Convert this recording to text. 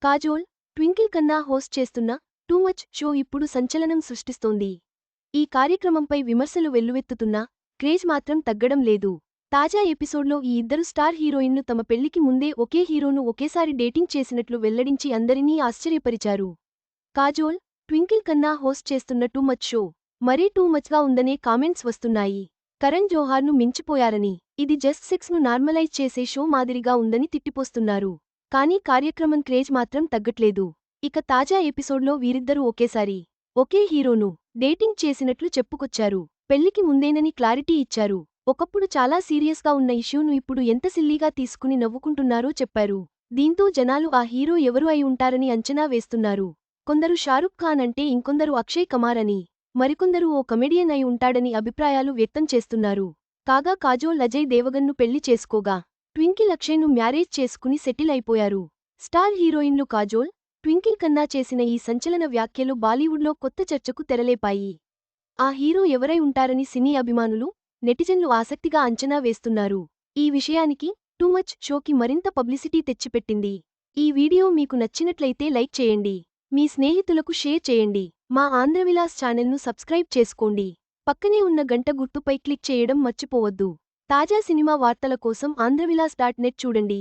Kajol, twinkle Khanna host చేస్తున్న too much show ఇప్పుడు సంచలనం సృష్టిస్తోంది. ఈ కార్యక్రమంపై విమర్శలు వెల్లువెత్తుతున్నా క్రేజ్ మాత్రం తగ్గడం లేదు. తాజా ఎపిసోడ్లో ఈ ఇద్దరు స్టార్ హీరోయిన్లు తమ పెళ్లికి ముందే ఒకే హీరోను ఒకేసారి డేటింగ్ చేసినట్లు వెల్లడించి అందరినీ ఆశ్చర్యపరిచారు. కాజోల్, ట్వింకిల్ ఖన్నా హోస్ట్ చేస్తున్న టూ మచ్ షో మరీ టూ మచ్గా ఉందనే కామెంట్స్ వస్తున్నాయి. కరణ్ జోహార్ను మించిపోయారని, ఇది జస్ట్ సెక్స్ను నార్మలైజ్ చేసే షో మాదిరిగా ఉందని తిట్టిపోస్తున్నారు. కానీ కార్యక్రమం క్రేజ్ మాత్రం తగ్గట్లేదు. ఇక తాజా ఎపిసోడ్లో వీరిద్దరూ ఒకేసారి ఒకే హీరోను డేటింగ్ చేసినట్లు చెప్పుకొచ్చారు. పెళ్లికి ముందేనని క్లారిటీ ఇచ్చారు. ఒకప్పుడు చాలా సీరియస్గా ఉన్న ఇష్యూను ఇప్పుడు ఎంత సిల్లీగా తీసుకుని నవ్వుకుంటున్నారో చెప్పారు. దీంతో జనాలు ఆ హీరో ఎవరు అయి ఉంటారని అంచనా వేస్తున్నారు. కొందరు షారుఖ్ ఖాన్ అంటే ఇంకొందరు అక్షయ్ కుమార్ అని, మరికొందరు ఓ కమెడియన్ అయి ఉంటాడని అభిప్రాయాలు వ్యక్తం చేస్తున్నారు. కాగా కాజోల్ అజయ్ దేవగన్ను పెళ్లి చేసుకోగా, ట్వింకిల్ అక్షయ్ను మ్యారేజ్ చేసుకుని సెటిల్ అయిపోయారు. స్టార్ హీరోయిన్లు కాజోల్, ట్వింకిల్ ఖన్నా చేసిన ఈ సంచలన వ్యాఖ్యలు బాలీవుడ్లో కొత్త చర్చకు తెరలేపాయి. ఆ హీరో ఎవరై ఉంటారని సినీ అభిమానులు, నెటిజన్లు ఆసక్తిగా అంచనా వేస్తున్నారు. ఈ విషయానికి టూ మచ్ షోకి మరింత పబ్లిసిటీ తెచ్చిపెట్టింది. ఈ వీడియో మీకు నచ్చినట్లయితే లైక్ చేయండి. మీ స్నేహితులకు షేర్ చేయండి. మా ఆంధ్రవిలాస్ ఛానల్ను సబ్స్క్రైబ్ చేసుకోండి. పక్కనే ఉన్న గంట గుర్తుపై క్లిక్ చేయడం మర్చిపోవద్దు. తాజా సినిమా వార్తల కోసం ఆంధ్రవిలాస్.net చూడండి.